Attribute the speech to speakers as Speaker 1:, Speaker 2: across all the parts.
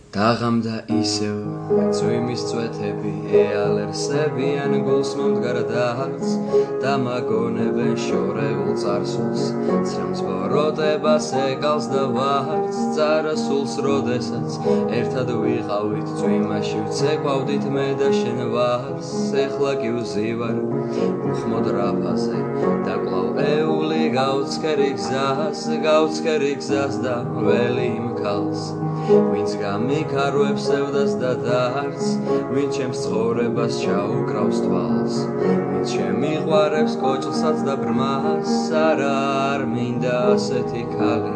Speaker 1: დაღამდა ისევ წვიმის წვეთები ეალერსებიან გულს მომდგარ დარც და მაგონებენ შორეულ წარსულს ცრემს ბოროტებას ეკალს და ვარც წარასულს როდესაც ერთად ვიყავით წვიმაში ვცეკვავდით მე და შენ ვარს ეხლა კი ვზივარ უხმოდ რაფაზე და კვლავ ეული გავცქერი გზას და ველი მქალს ვინც გამიქარვებს სევდას და დარც ვინც ჩემს ცხოვრებას ჩაუკრავს თვალს ვინც შემიყვარებს კოჭლსაც და ბრმას არა არ მინდა ასეთი ქალი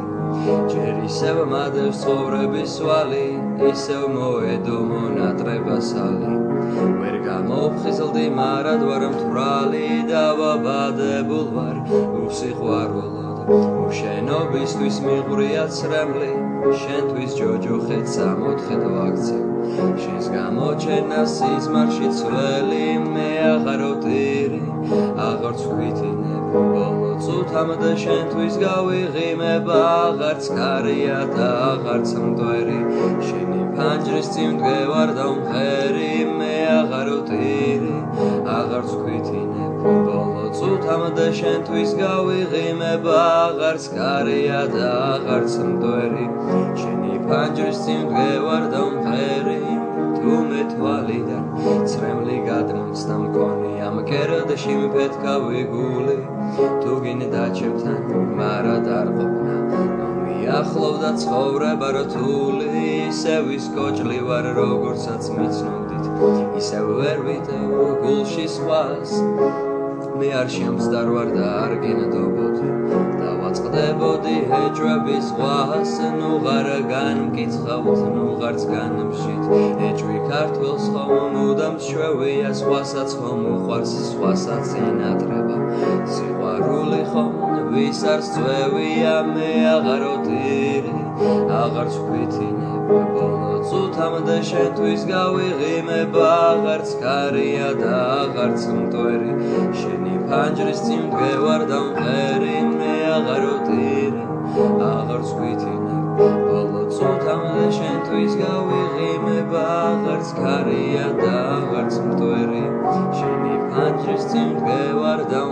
Speaker 1: ჯერ ისევ მადევს ცხოვრების ვალი ისევ მოედო მონატრებასალი ვერ გამოვხიზლდი მარად ვარ მთვრალი და ვაბადებულ ვარ უსიყვარულოდ უშენობისთვის მიღვრია ცრემლი შენთვის ჯოჯოხეთ სამოთხედ ვაქცევ შენს გამოჩენას სიზმარში ცვლელი მე აღარ ვტირი აღარც ვქვითინებ ბოლო წუთამდე შენთვის გავიღიმებ აღარც კარია და აღარც მტვერი შენი ფანჯრის წინ მდგევარ და ვმღერი მე აღარ ვტირი აღარც ვქვითინებ ბოლო წუთამდე შენთვის გავიღიმებ აღარც კარია და აღარც მტვერი შენი ფანჯრის წინ მდგევარ და ვმღერი თუ მე თვალიდან ცრემლი გადმომცდა მქონი ამ კერდში მფეთქავი გული თუ გინდა ჩემთან მარად არ ყოფნა მიახლოვდა ცხოვრება რთული ისევ ის კოჭლი ვარ როგორცაც მიცნობდით ისევ ვერ ვიტევ გულში სხვას მე არ შემსდარ ვარ და არ გინდობოდი და ვაწყდებოდი ეჭვების ზღვას ნუ ღარ განმკიცხავთ ნუ ღარც განმშით ეჭვი ქართველს ხომ მუდამ შვევია სხვასაც ხომ უყვარს სხვასაც ინატრება სიყვარული ხომ ვის არ სწვევია მე აღარ ვტირი აღარც ვქვითინებ ბოლო წუთამდე შენთვის გავიღიმებ აღარც კარია და აღარც მტვერი შენი ფანჯრის წინ მდგევარ და ვმღერი მე აღარ ვტირი აღარც ვქვითინებ ბოლო წუთამდე შენთვის გავიღიმებ აღარც კარია და აღარც მტვერი შენი ფანჯრის წინ მდგევარ და